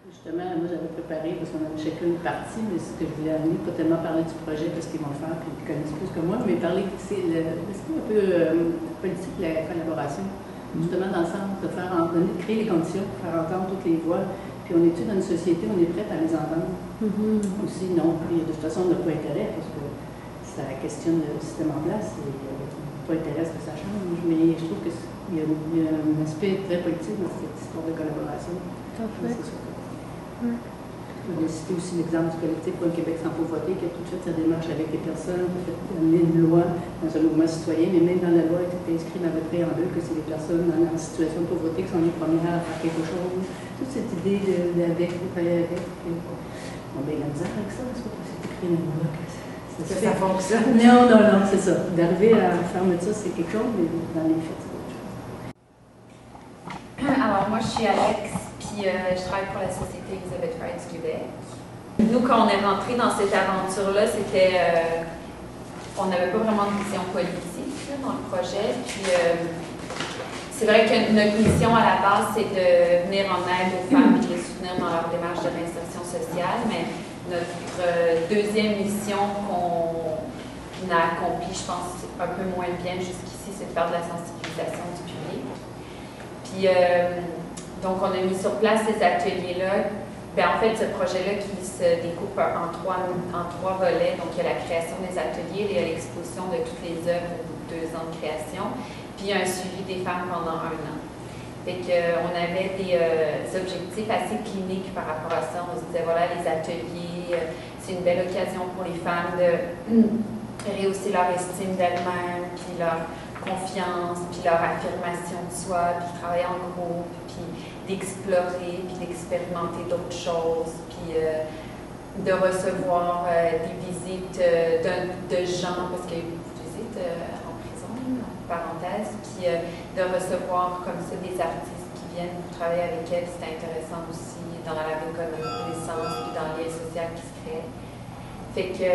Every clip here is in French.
Justement, moi j'avais préparé, parce qu'on avait chacun une partie, mais ce que je voulais amener, pas tellement parler du projet parce qu'ils vont le faire et ils connaissent plus que moi, mais parler, c'est l'esprit un peu politique de la collaboration. Justement, dans le sens de de créer les conditions pour faire entendre toutes les voix. Puis on est dans une société, on est prête à les entendre. Aussi, non, puis de toute façon, on n'a pas intérêt parce que ça questionne le système en place et pas intérêt à ce que ça change. Mais je trouve qu'il y a un aspect très politique dans cette histoire de collaboration. Tout à fait. On a cité aussi l'exemple du collectif Pour le Québec sans pauvreté, qui a tout de suite sa démarche avec les personnes, qui a fait amener une loi dans un mouvement citoyen, mais même dans la loi, il était inscrit dans le préambule que c'est les personnes en situation de pauvreté qui sont les premières à faire quelque chose. Toute cette idée d'avec, de travailler avec. On a la misère avec ça, parce que c'est écrit dans la loi que ça fonctionne. Non, c'est ça. D'arriver à faire ça, c'est quelque chose, mais dans les faits, c'est autre chose. Alors, moi, je suis Alex. Puis je travaille pour la Société Elisabeth Frey du Québec. Nous, quand on est rentré dans cette aventure-là, c'était... on n'avait pas vraiment de vision politique là, dans le projet. Puis c'est vrai que notre mission à la base, c'est de venir en aide aux femmes et de les soutenir dans leur démarche de réinsertion sociale. Mais notre deuxième mission qu'on a accomplie, je pense, un peu moins bien jusqu'ici, c'est de faire de la sensibilisation du public. Puis... donc, on a mis sur place ces ateliers-là. En fait, ce projet-là qui se découpe en trois volets. Donc, il y a la création des ateliers, il y a l'exposition de toutes les œuvres au bout de 2 ans de création, puis il y a un suivi des femmes pendant 1 an. Fait qu'on avait des objectifs assez cliniques par rapport à ça. On se disait, voilà, les ateliers, c'est une belle occasion pour les femmes de rehausser leur estime d'elles-mêmes, puis leur confiance, puis leur affirmation de soi, puis travailler en groupe, puis d'explorer, puis d'expérimenter d'autres choses, puis de recevoir des visites de gens, parce qu'il y a eu beaucoup de visites en prison, en parenthèse, puis de recevoir comme ça des artistes qui viennent pour travailler avec elles, c'est intéressant aussi dans la reconnaissance, puis dans le lien social qui se crée. Fait que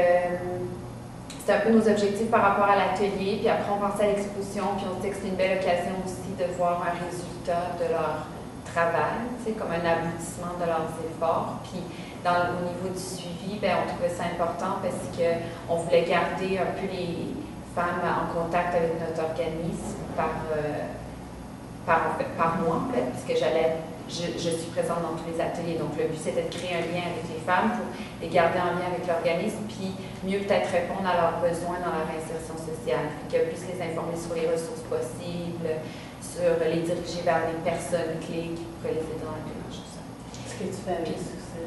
c'était un peu nos objectifs par rapport à l'atelier, puis après on pensait à l'exposition, puis on se dit que c'était une belle occasion aussi de voir un résultat de leur travail, comme un aboutissement de leurs efforts. Puis au niveau du suivi, on trouvait ça important parce qu'on voulait garder un peu les femmes en contact avec notre organisme par mois, en fait, puisque je suis présente dans tous les ateliers. Donc, le but, c'était de créer un lien avec les femmes pour les garder en lien avec l'organisme, puis mieux peut-être répondre à leurs besoins dans la réinsertion sociale. Puis que plus les informer sur les ressources possibles, sur les diriger vers les personnes clés qui pourraient les aider dans la démarche. Ce que tu fais avec succès.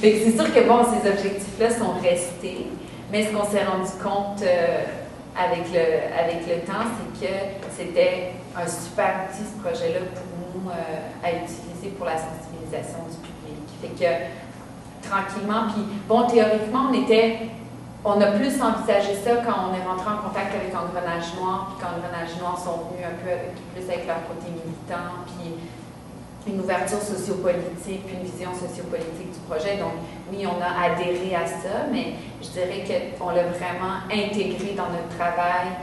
C'est sûr que bon, ces objectifs-là sont restés, mais ce qu'on s'est rendu compte avec le temps, c'est que c'était un super outil, ce projet-là, pour nous à utiliser pour la sensibilisation du public. Fait que tranquillement, puis bon, théoriquement, on a plus envisagé ça quand on est rentré en contact avec Engrenage Noir, puis quand Engrenage Noir sont venus un peu plus avec leur côté militant, puis une ouverture sociopolitique, puis une vision sociopolitique du projet. Donc, oui, on a adhéré à ça, mais je dirais qu'on l'a vraiment intégré dans notre travail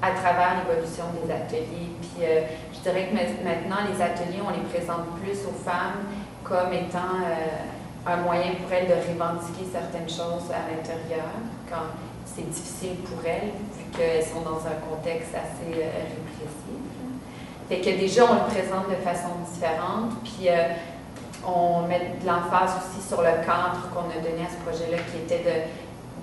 à travers l'évolution des ateliers. Puis, je dirais que maintenant, les ateliers, on les présente plus aux femmes comme étant un moyen pour elles de revendiquer certaines choses à l'intérieur, quand c'est difficile pour elles, vu qu'elles sont dans un contexte assez répressif. Fait que déjà, on le présente de façon différente, puis on met de l'emphase aussi sur le cadre qu'on a donné à ce projet-là, qui était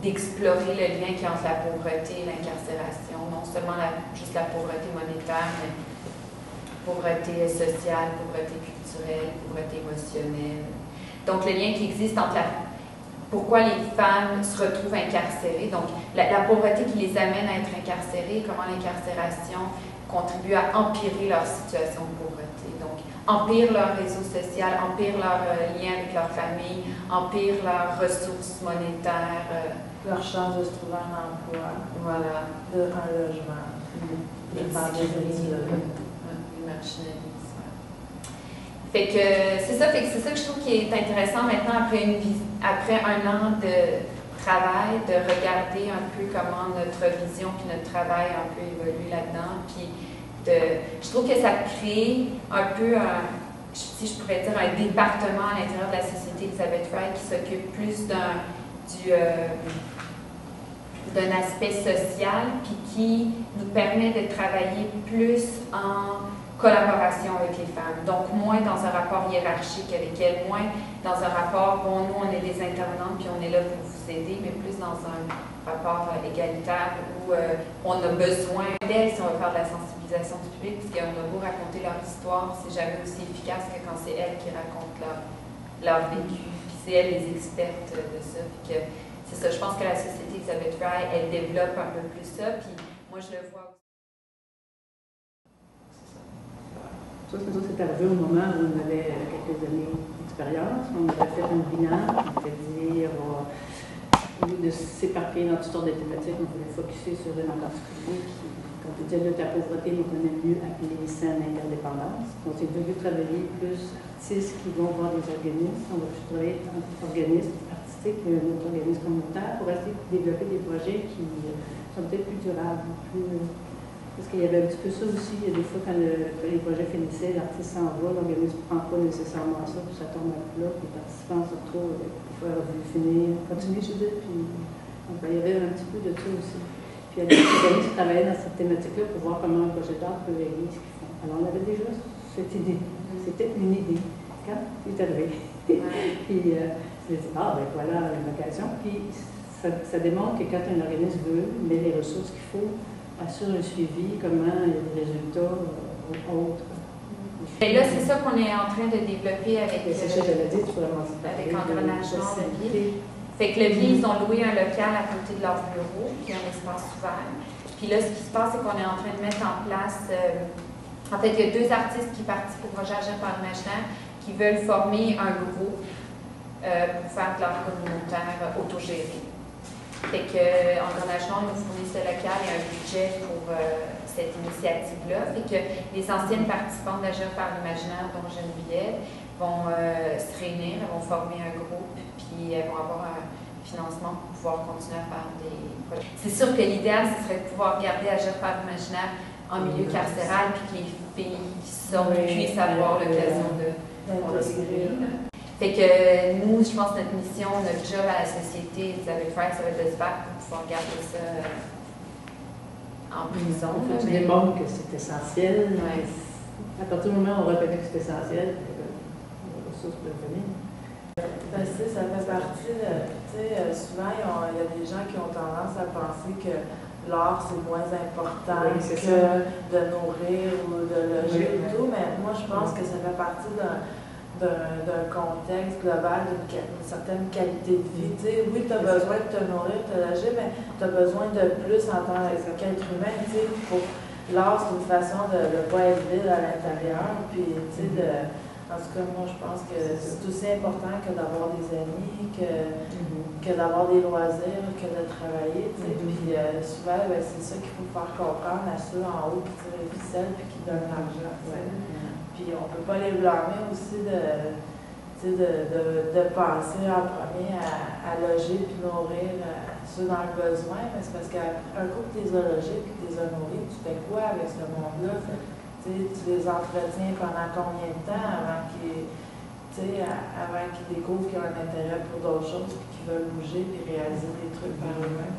d'explorer le lien qui est entre la pauvreté et l'incarcération, non seulement juste la pauvreté monétaire, mais pauvreté sociale, pauvreté culturelle, pauvreté émotionnelle. Donc, le lien qui existe entre pourquoi les femmes se retrouvent incarcérées, donc la pauvreté qui les amène à être incarcérées, comment l'incarcération contribue à empirer leur situation de pauvreté. Donc, empire leur réseau social, empire leur lien avec leur famille, empire leurs ressources monétaires. Leur chance de se trouver un emploi. Voilà. Un logement. Des marginalisme. Fait que c'est ça que je trouve qui est intéressant maintenant après 1 an de travail, de regarder un peu comment notre vision puis notre travail un peu évolue là-dedans, puis Je trouve que ça crée un peu, si je pourrais dire, un département à l'intérieur de la Société Elizabeth Wright qui s'occupe plus d'un aspect social, puis qui nous permet de travailler plus en collaboration avec les femmes. Donc, moins dans un rapport hiérarchique avec elles, moins dans un rapport, bon, nous, on est des intervenantes, puis on est là pour vous aider, mais plus dans un rapport égalitaire où on a besoin d'elles si on veut faire de la sensibilisation du public, parce qu'on a beau raconter leur histoire, c'est jamais aussi efficace que quand c'est elles qui racontent leur vécu, puis c'est elles les expertes de ça. Puis que, c'est ça, je pense que la Société Elizabeth Wright, elle développe un peu plus ça, puis moi je le vois aussi. Ça, c'est arrivé au moment où on avait quelques années d'expérience. On avait fait un bilan, c'est-à-dire, au lieu de s'éparpiller dans toutes sortes de thématiques, on voulait focuser sur une en particulier qui, quand on disait lutte à la pauvreté, on connaît mieux appelé saine interdépendance. On s'est voulu travailler plus artistes qui vont voir des organismes. On va plus travailler entre organismes artistiques et un autre organisme communautaire pour essayer de développer des projets qui sont peut-être plus durables, parce qu'il y avait un petit peu ça aussi, il y a des fois quand les projets finissaient, l'artiste s'en va, l'organisme ne prend pas nécessairement ça, puis ça tombe à plat, puis les participants se retrouvent avec parfois voulu finir, continuer, je veux dire, puis donc, il y avait un petit peu de ça aussi. Puis il y a des organismes qui travaillaient dans cette thématique-là pour voir comment un projet d'art peut aider ce qu'ils font. Alors on avait déjà cette idée, c'était une idée, quand c'est arrivé. Puis je me dis, ah ben voilà une occasion, puis ça démontre que quand un organisme veut, met les ressources qu'il faut, assure un suivi, comment il y a des résultats autres. Et là, c'est ça qu'on est en train de développer avec Engrenage Nord de Ville. Fait que le Ville, ils ont loué un local à côté de leur bureau, puis un espace ouvert. Puis là, ce qui se passe, c'est qu'on est en train de mettre en place... en fait, il y a 2 artistes qui participent au projet Agir par l'imaginaire qui veulent former un groupe pour faire de l'art communautaire autogéré. Fait que Engrenage Nord nous fournit ce local et un budget pour cette initiative-là. Fait que les anciennes participantes d'Agir par l'imaginaire, dont Geneviève, vont se réunir, elles vont former un groupe, puis elles vont avoir un financement pour pouvoir continuer à faire des projets. C'est sûr que l'idéal, ce serait de pouvoir garder Agir par l'imaginaire en milieu carcéral, puis que les filles qui sortent puissent avoir l'occasion de s'intégrer. Fait que nous, je pense que notre mission, notre job à la Société Elizabeth Wright, ça va être de se battre pour pouvoir garder ça en prison. Ça démontre que c'est essentiel. Ouais. À partir du moment où on reconnaît que c'est essentiel, les ressources peuvent venir. Ben, ça fait partie souvent, il y a des gens qui ont tendance à penser que l'art, c'est moins important que de nourrir ou de loger et tout, mais moi, je pense que ça fait partie d'un contexte global, d'une certaine qualité de vie. T'sais, oui, tu as besoin de te nourrir, de te loger, mais tu as besoin de plus en tant qu'être humain. L'art, c'est une façon de ne pas être vide à l'intérieur. Puis, en tout cas, moi, je pense que c'est aussi important que d'avoir des amis, que d'avoir des loisirs, que de travailler. Puis, souvent, c'est ça qu'il faut faire comprendre à ceux en haut qui tirent les ficelles et qui donnent l'argent. Puis on ne peut pas les blâmer aussi de penser en premier à loger puis nourrir ceux dans le besoin, mais c'est parce qu'un coup que tu les as logés puis que tu les as nourris, tu fais quoi avec ce monde-là? Tu les entretiens pendant combien de temps avant qu'ils découvrent qu'ils ont un intérêt pour d'autres choses puis qu'ils veulent bouger puis réaliser des trucs par eux-mêmes?